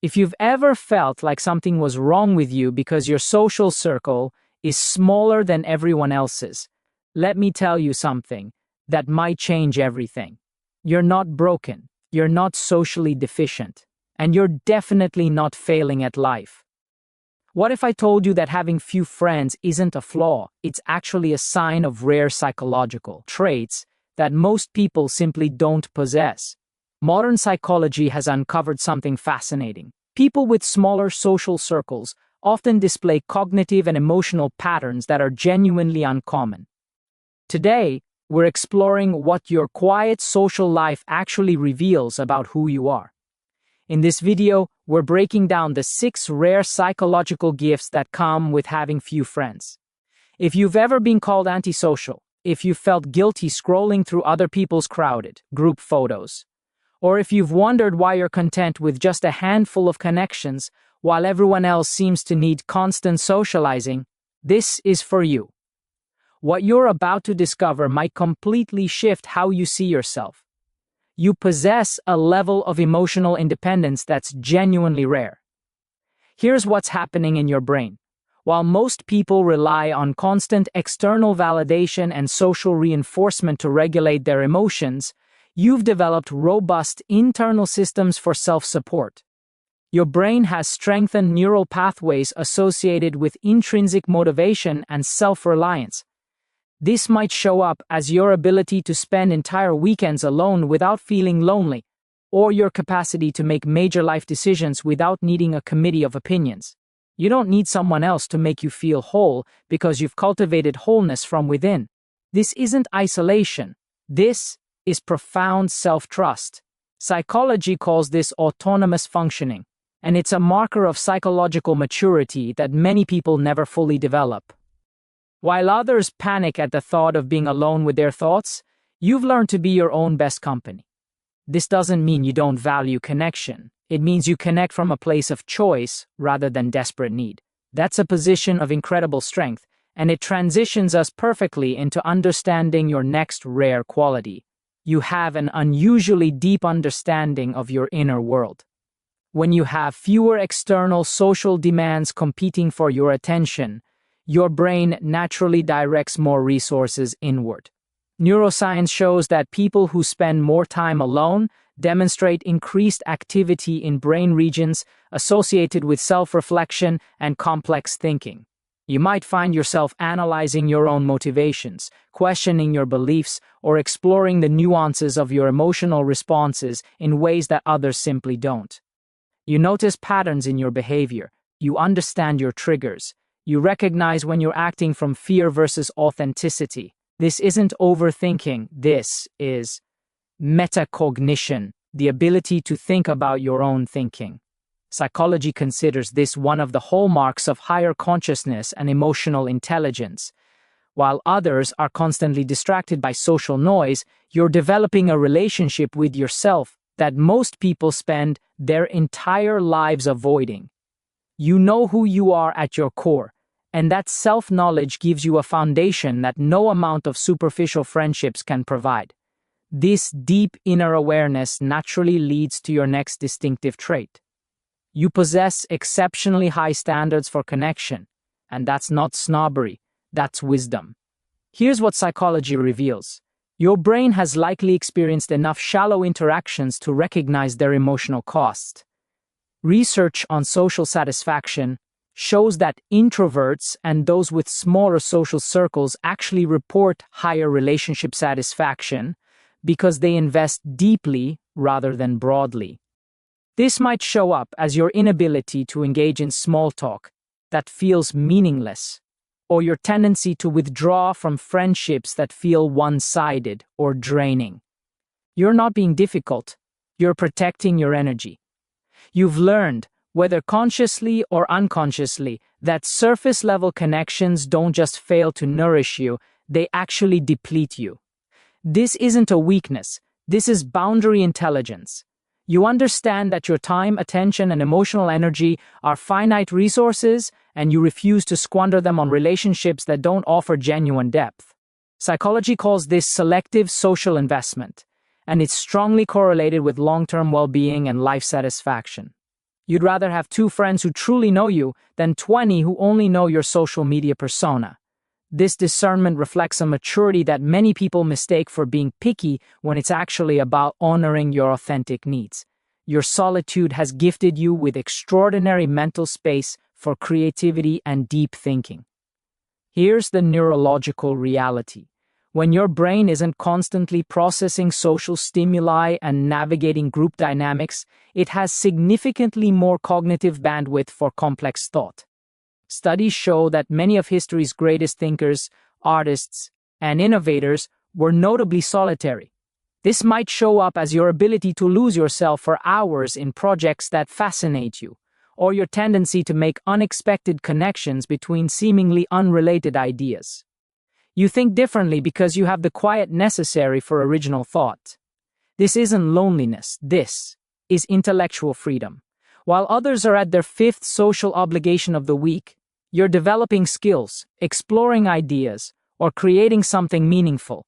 If you've ever felt like something was wrong with you because your social circle is smaller than everyone else's, let me tell you something that might change everything. You're not broken, you're not socially deficient, and you're definitely not failing at life. What if I told you that having few friends isn't a flaw, it's actually a sign of rare psychological traits that most people simply don't possess? Modern psychology has uncovered something fascinating. People with smaller social circles often display cognitive and emotional patterns that are genuinely uncommon. Today, we're exploring what your quiet social life actually reveals about who you are. In this video, we're breaking down the 6 rare psychological gifts that come with having few friends. If you've ever been called antisocial, if you felt guilty scrolling through other people's crowded group photos, or if you've wondered why you're content with just a handful of connections while everyone else seems to need constant socializing, this is for you. What you're about to discover might completely shift how you see yourself. You possess a level of emotional independence that's genuinely rare. Here's what's happening in your brain. While most people rely on constant external validation and social reinforcement to regulate their emotions, you've developed robust internal systems for self-support. Your brain has strengthened neural pathways associated with intrinsic motivation and self-reliance. This might show up as your ability to spend entire weekends alone without feeling lonely, or your capacity to make major life decisions without needing a committee of opinions. You don't need someone else to make you feel whole because you've cultivated wholeness from within. This isn't isolation. This is profound self-trust. Psychology calls this autonomous functioning, and it's a marker of psychological maturity that many people never fully develop. While others panic at the thought of being alone with their thoughts, you've learned to be your own best company. This doesn't mean you don't value connection. It means you connect from a place of choice rather than desperate need. That's a position of incredible strength, and it transitions us perfectly into understanding your next rare quality. You have an unusually deep understanding of your inner world. When you have fewer external social demands competing for your attention, your brain naturally directs more resources inward. Neuroscience shows that people who spend more time alone demonstrate increased activity in brain regions associated with self-reflection and complex thinking. You might find yourself analyzing your own motivations, questioning your beliefs, or exploring the nuances of your emotional responses in ways that others simply don't. You notice patterns in your behavior. You understand your triggers. You recognize when you're acting from fear versus authenticity. This isn't overthinking. This is metacognition, the ability to think about your own thinking. Psychology considers this one of the hallmarks of higher consciousness and emotional intelligence. While others are constantly distracted by social noise, you're developing a relationship with yourself that most people spend their entire lives avoiding. You know who you are at your core, and that self-knowledge gives you a foundation that no amount of superficial friendships can provide. This deep inner awareness naturally leads to your next distinctive trait. You possess exceptionally high standards for connection, and that's not snobbery, that's wisdom. Here's what psychology reveals. Your brain has likely experienced enough shallow interactions to recognize their emotional cost. Research on social satisfaction shows that introverts and those with smaller social circles actually report higher relationship satisfaction because they invest deeply rather than broadly. This might show up as your inability to engage in small talk that feels meaningless, or your tendency to withdraw from friendships that feel one-sided or draining. You're not being difficult, you're protecting your energy. You've learned, whether consciously or unconsciously, that surface-level connections don't just fail to nourish you, they actually deplete you. This isn't a weakness, this is boundary intelligence. You understand that your time, attention, and emotional energy are finite resources, and you refuse to squander them on relationships that don't offer genuine depth. Psychology calls this selective social investment, and it's strongly correlated with long-term well-being and life satisfaction. You'd rather have 2 friends who truly know you than 20 who only know your social media persona. This discernment reflects a maturity that many people mistake for being picky when it's actually about honoring your authentic needs. Your solitude has gifted you with extraordinary mental space for creativity and deep thinking. Here's the neurological reality. When your brain isn't constantly processing social stimuli and navigating group dynamics, it has significantly more cognitive bandwidth for complex thought. Studies show that many of history's greatest thinkers, artists, and innovators were notably solitary. This might show up as your ability to lose yourself for hours in projects that fascinate you, or your tendency to make unexpected connections between seemingly unrelated ideas. You think differently because you have the quiet necessary for original thought. This isn't loneliness, this is intellectual freedom. While others are at their 5th social obligation of the week, you're developing skills, exploring ideas, or creating something meaningful.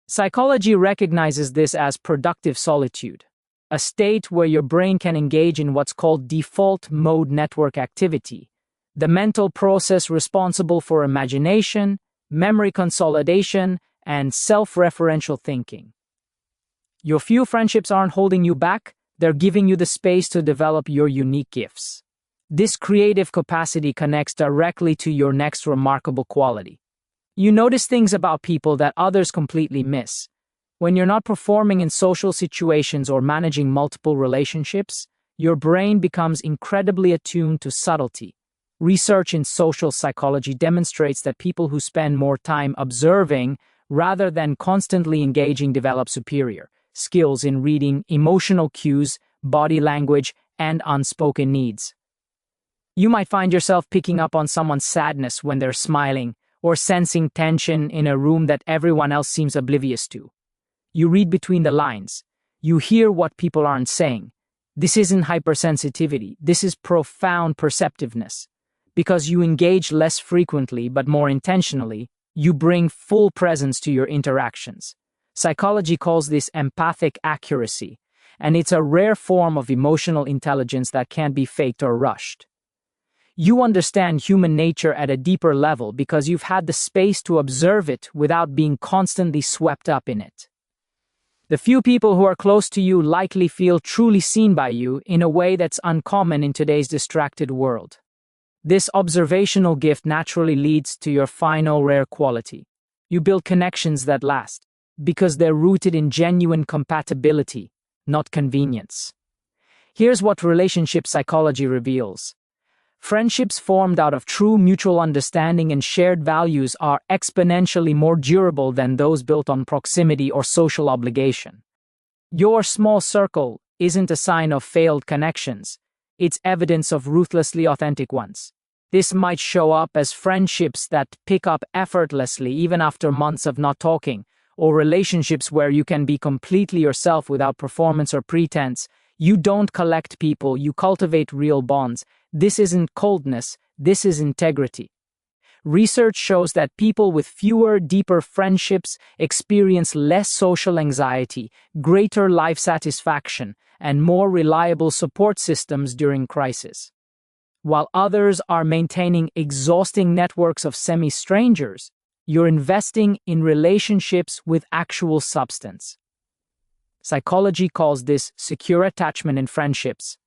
Psychology recognizes this as productive solitude, a state where your brain can engage in what's called default mode network activity, the mental process responsible for imagination, memory consolidation, and self-referential thinking. Your few friendships aren't holding you back, they're giving you the space to develop your unique gifts. This creative capacity connects directly to your next remarkable quality. You notice things about people that others completely miss. When you're not performing in social situations or managing multiple relationships, your brain becomes incredibly attuned to subtlety. Research in social psychology demonstrates that people who spend more time observing rather than constantly engaging develop superior skills in reading emotional cues, body language, and unspoken needs. You might find yourself picking up on someone's sadness when they're smiling, or sensing tension in a room that everyone else seems oblivious to. You read between the lines. You hear what people aren't saying. This isn't hypersensitivity, this is profound perceptiveness. Because you engage less frequently but more intentionally, you bring full presence to your interactions. Psychology calls this empathic accuracy, and it's a rare form of emotional intelligence that can't be faked or rushed. You understand human nature at a deeper level because you've had the space to observe it without being constantly swept up in it. The few people who are close to you likely feel truly seen by you in a way that's uncommon in today's distracted world. This observational gift naturally leads to your final rare quality. You build connections that last, because they're rooted in genuine compatibility, not convenience. Here's what relationship psychology reveals. Friendships formed out of true mutual understanding and shared values are exponentially more durable than those built on proximity or social obligation. Your small circle isn't a sign of failed connections. It's evidence of ruthlessly authentic ones. This might show up as friendships that pick up effortlessly even after months of not talking, or relationships where you can be completely yourself without performance or pretense. You don't collect people, you cultivate real bonds. This isn't coldness, this is integrity. Research shows that people with fewer, deeper friendships experience less social anxiety, greater life satisfaction, and more reliable support systems during crisis. While others are maintaining exhausting networks of semi-strangers, you're investing in relationships with actual substance. Psychology calls this secure attachment in friendships,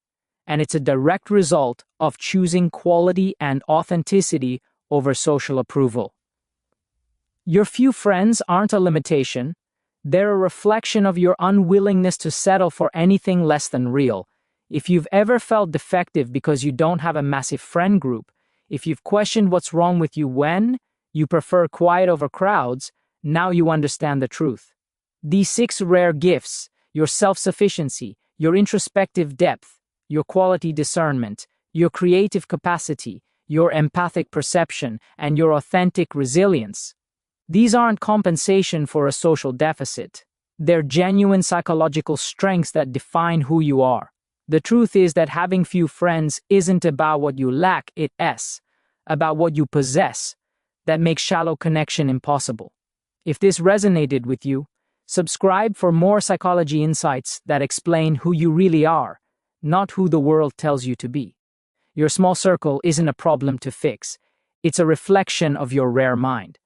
and it's a direct result of choosing quality and authenticity over social approval. Your few friends aren't a limitation, they're a reflection of your unwillingness to settle for anything less than real. If you've ever felt defective because you don't have a massive friend group, if you've questioned what's wrong with you when you prefer quiet over crowds, now you understand the truth. These 6 rare gifts, your self-sufficiency, your introspective depth, your quality discernment, your creative capacity, your empathic perception, and your authentic resilience. These aren't compensation for a social deficit. They're genuine psychological strengths that define who you are. The truth is that having few friends isn't about what you lack, it's about what you possess that makes shallow connection impossible. If this resonated with you, subscribe for more psychology insights that explain who you really are, not who the world tells you to be. Your small circle isn't a problem to fix. It's a reflection of your rare mind.